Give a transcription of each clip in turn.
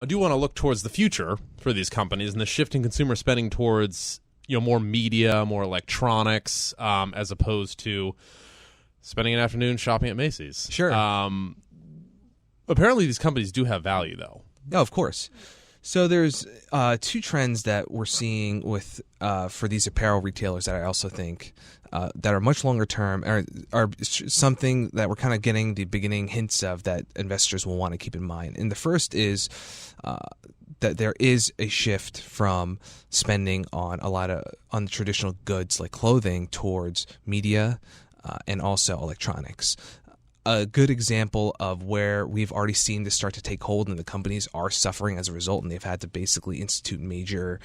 I do want to look towards the future for these companies and the shift in consumer spending towards more media, more electronics, as opposed to spending an afternoon shopping at Macy's. Sure. Apparently, these companies do have value, though. No, of course. So there's two trends that we're seeing with for these apparel retailers that I also think that are much longer term, are something that we're kind of getting the beginning hints of that investors will want to keep in mind. And the first is that there is a shift from spending on on the traditional goods like clothing towards media and also electronics. A good example of where we've already seen this start to take hold and the companies are suffering as a result, and they've had to basically institute major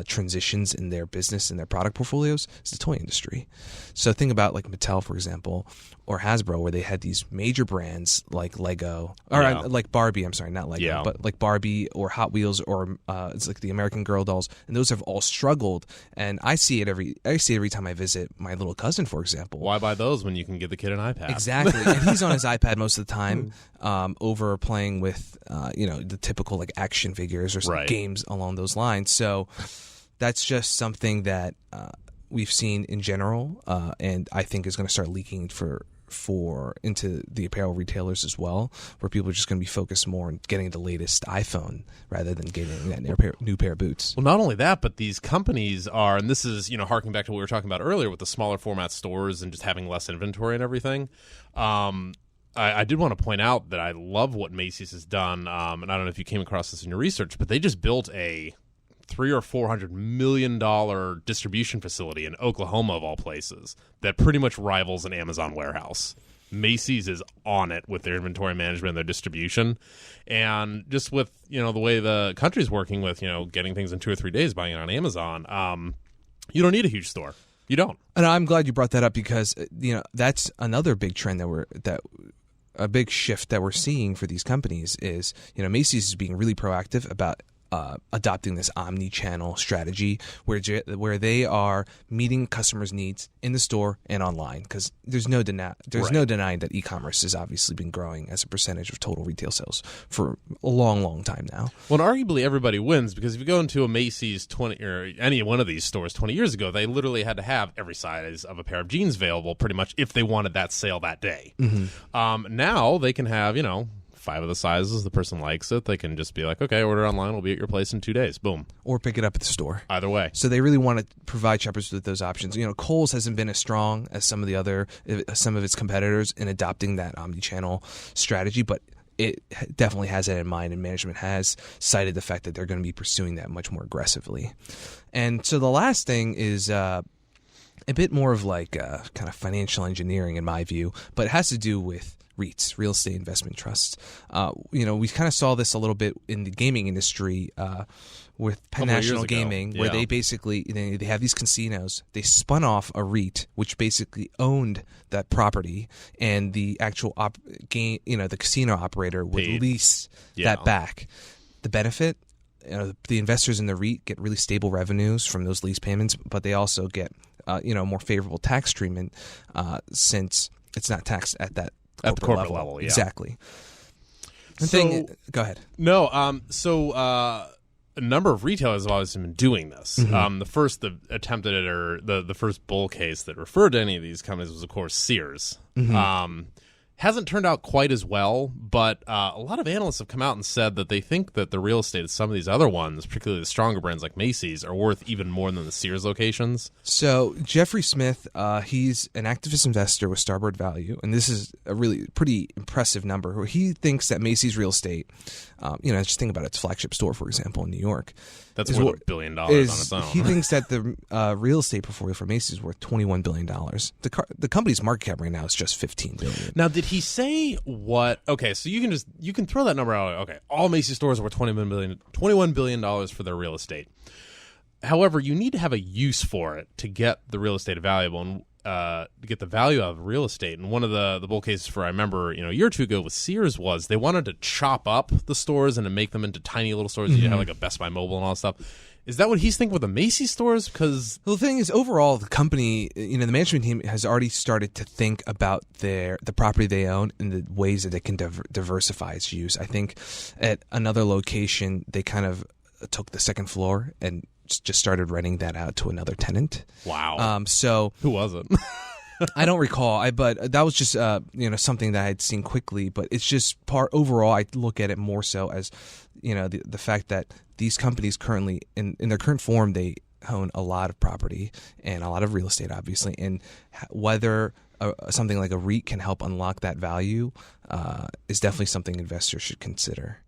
transitions in their business and their product portfolios, is the toy industry. So think about like Mattel, for example, or Hasbro, where they had these major brands like Lego, or like Barbie, I'm sorry, not Lego, but like Barbie or Hot Wheels, or it's like the American Girl dolls, and those have all struggled. And I see it every time I visit my little cousin, for example. Why buy those when you can give the kid an iPad? Exactly. And he's on his iPad most of the time, over playing with the typical like action figures or games along those lines. So that's just something that we've seen in general, and I think is going to start leaking into the apparel retailers as well, where people are just going to be focused more on getting the latest iPhone rather than getting that new pair of boots. Well, not only that, but these companies are, and this is harking back to what we were talking about earlier with the smaller format stores and just having less inventory and everything. I did want to point out that I love what Macy's has done, and I don't know if you came across this in your research, but they just built a $300 or $400 million distribution facility in Oklahoma, of all places, that pretty much rivals an Amazon warehouse. Macy's is on it with their inventory management and their distribution, and just with the way the country's working with getting things in 2 or 3 days, buying it on Amazon. You don't need a huge store. You don't. And I'm glad you brought that up, because that's another big trend a big shift that we're seeing for these companies is Macy's is being really proactive about adopting this omni-channel strategy where they are meeting customers' needs in the store and online, because there's no denying that e-commerce has obviously been growing as a percentage of total retail sales for a long, long time now. Well, and arguably everybody wins, because if you go into a Macy's or any one of these stores 20 years ago, they literally had to have every size of a pair of jeans available pretty much if they wanted that sale that day. Mm-hmm. Now they can have 5 of the sizes. The person likes it, they can just be like, okay, order online, we'll be at your place in 2 days. Boom. Or pick it up at the store. Either way. So they really want to provide shoppers with those options. Kohl's hasn't been as strong as some of its competitors in adopting that omni-channel strategy, but it definitely has that in mind, and management has cited the fact that they're going to be pursuing that much more aggressively. And so the last thing is a bit more of like kind of financial engineering in my view, but it has to do with REITs, real estate investment trusts. We kind of saw this a little bit in the gaming industry with Penn National Gaming, where they basically they have these casinos. They spun off a REIT, which basically owned that property, and the actual the casino operator would lease that back. The benefit, the investors in the REIT get really stable revenues from those lease payments, but they also get more favorable tax treatment since it's not taxed at the corporate level. Exactly. Go ahead. No, so a number of retailers have always been doing this. Mm-hmm. The first that attempted it, or the first bull case that referred to any of these companies, was, of course, Sears. Mm-hmm. Hasn't turned out quite as well, but a lot of analysts have come out and said that they think that the real estate of some of these other ones, particularly the stronger brands like Macy's, are worth even more than the Sears locations. So Jeffrey Smith, he's an activist investor with Starboard Value, and this is a really pretty impressive number. He thinks that Macy's real estate, just think about its flagship store, for example, in New York. That's worth $1 billion on its own. He thinks that the real estate portfolio for Macy's is worth $21 billion. The company's market cap right now is just $15 billion. Now, did he say what? Okay, so you can throw that number out. Okay, all Macy's stores are worth $21 billion for their real estate. However, you need to have a use for it to get the real estate valuable. And the value out of real estate. And one of the bull cases for, I remember, a year or two ago with Sears was they wanted to chop up the stores and to make them into tiny little stores. You have like a Best Buy Mobile and all that stuff. Is that what he's thinking with the Macy's stores? Because the thing is, overall, the company, the management team has already started to think about the property they own and the ways that they can diversify its use. I think at another location, they kind of took the second floor and just started renting that out to another tenant. Wow. So who was it? I don't recall. But that was just something that I had seen quickly. But it's just overall. I look at it more so as the fact that these companies currently in their current form, they own a lot of property and a lot of real estate, obviously, and whether something like a REIT can help unlock that value is definitely something investors should consider.